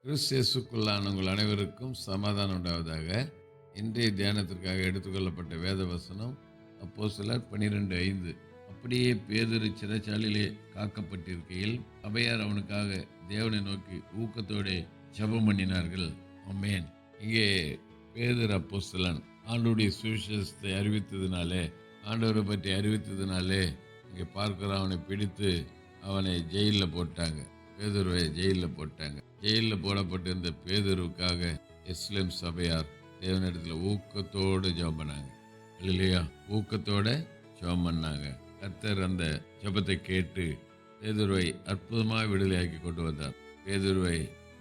கிறிஸ்து உங்கள் அனைவருக்கும் சமாதானம் உண்டாவதாக. இன்றைய தியானத்திற்காக எடுத்துக்கொள்ளப்பட்ட வேத வசனம் அப்போஸ்தலர் 12:5. அப்படியே பேதுரு சிறைச்சாலையிலே காக்கப்பட்டிருக்கையில் அவையார் அவனுக்காக தேவனை நோக்கி ஊக்கத்தோடு ஜெபம் பண்ணினார்கள். ஆமென். இங்கே பேதுரு அப்போஸ்தலன் ஆண்டவருடைய சுவிசேஷத்தை அறிவித்ததினாலே, ஆண்டவரை பற்றி அறிவித்ததினாலே இங்கே பார்க்கிறோம், அவனை பிடித்து அவனை ஜெயிலில் போட்டாங்க. பேதுருவை ஜெயிலில் போட்டாங்க. ஜெயிலில் போடப்பட்டிருந்த பேதுருவுக்காக எஸ்லேம் சபையார் தேவனிடத்தில் ஊக்கத்தோடு ஜெபம் பண்ணாங்க. இல்லையா? ஊக்கத்தோட ஜெபம் பண்ணாங்க. கர்த்தர் அந்த ஜெபத்தை கேட்டு பேதுருவை அற்புதமாக விடுதலையாக்கி கொண்டு வந்தார். பேதுருவை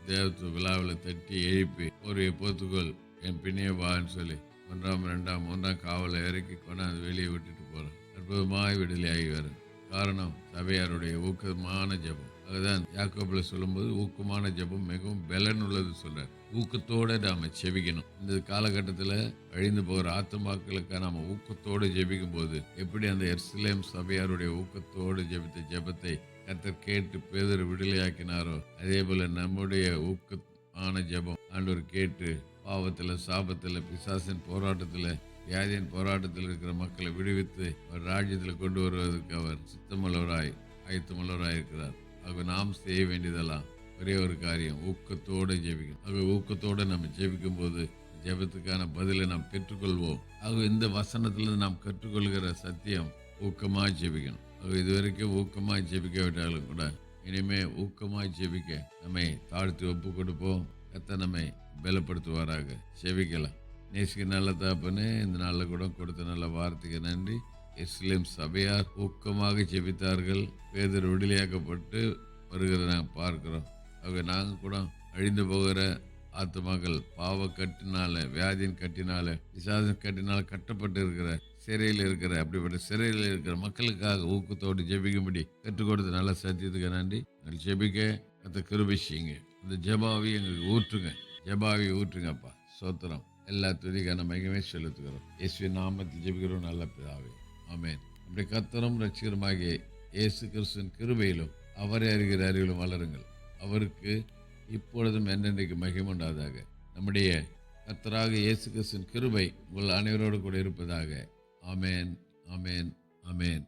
தேவத்து விழாவில் தட்டி எழுப்பி ஒரு போத்துக்கோள் என் பின்னே வான்னு சொல்லி 1ஆம் 2ஆம் 3ஆம் காவலை இறக்கி கொண்டாந்து வெளியே விட்டுட்டு போகிறார். அற்புதமாக விடுதலையாகி வரும். காரணம் சபையாருடைய ஊக்கமான ஜெபம். அதுதான் யாக்கோபுல சொல்லும்போது ஊக்கமான ஜெபம் மிகவும் பலன் உள்ளது சொல்றார். ஊக்கத்தோட நாம ஜெபிக்கணும். இந்த காலகட்டத்தில் அழிந்து போகிற ஆத்துமாக்களுக்காக நாம ஊக்கத்தோடு ஜெபிக்கும் போது எப்படி அந்த எருசலேம் சபையாருடைய ஊக்கத்தோடு ஜெபித்த ஜெபத்தை கர்த்தர் கேட்டு பேதுரு விடுதலையாக்கினாரோ, அதே போல நம்முடைய ஊக்கமான ஜெபம் ஆண்டவர் கேட்டு பாவத்துல, சாபத்துல, பிசாசின் போராட்டத்துல, வியாதியின் போராட்டத்தில் இருக்கிற மக்களை விடுவித்து அவர் ராஜ்யத்தில் கொண்டு வருவதற்கு அவர் சித்தமுள்ளவராய் ஆயத்தமுள்ளவராய் இருக்கிறார். ஆக நாம் செய்ய வேண்டியதெல்லாம் ஒரே ஒரு காரியம், ஊக்கத்தோடு ஜெபிக்கணும். ஆக ஊக்கத்தோடு நம்ம ஜெபிக்கும் போது ஜெபத்துக்கான பதிலை நாம் பெற்றுக்கொள்வோம். ஆக இந்த வசனத்திலிருந்து நாம் கற்றுக்கொள்கிற சத்தியம் ஊக்கமாய் ஜெபிக்கணும். ஆக இதுவரைக்கும் ஊக்கமாய் ஜெபிக்க விட்டாலும் கூட இனிமே ஊக்கமாய் ஜெபிக்க நம்மை தாழ்த்தி ஒப்பு கொடுப்போம். கர்த்தர் நம்மை பலப்படுத்துவாராக. ஜெபிக்கலாம். நேசிக்க நல்ல தாப்பனே, இந்த நாளில் கூட கொடுத்த நல்ல வார்த்தைக்கு நன்றி. எருசலேம் சபையார் ஊக்கமாக ஜெபித்தார்கள். பேதுரு விடுதலையாக்கப்பட்டு வருகிறத நாங்கள் பார்க்கிறோம். ஆக நாங்கள் கூட அழிந்து போகிற ஆத்துமாக்கள் பாவ கட்டினால, வியாதியின் கட்டினால, பிசாசின் கட்டினால கட்டப்பட்டு இருக்கிற சிறையில் இருக்கிற அப்படிப்பட்ட சிறையில் இருக்கிற மக்களுக்காக ஊக்கத்தோடு ஜெபிக்கும்படி கற்றுக் கொடுத்த நல்ல சத்தியத்துக்கு நன்றி. எங்கள் ஜெபிக்க அந்த கிருபை செய்யுங்க. அந்த ஜெபாவி எங்களுக்கு ஊற்றுங்க. ஜெபாவி ஊற்றுங்கப்பா. சோத்திரம். எல்லா துதிக்கான மகிமை செலுத்துகிறோம். இயேசுவின் நாமத்தில் ஜெபிக்கிறோம் நல்ல பிதாவே. ஆமென். நம்முடைய கர்த்தரும் ரட்சகருமாகிய இயேசு கிறிஸ்துவின் கிருபையிலும் அவரை அறிகிற அறிவிலும் வளருங்கள். அவருக்கு இப்பொழுதும் என்னென்றைக்கு மகிமை உண்டாதாக. நம்முடைய கர்த்தராக இயேசு கிறிஸ்துவின் கிருபை உங்கள் அனைவரோடு கூட இருப்பதாக. ஆமென், ஆமென், ஆமென்.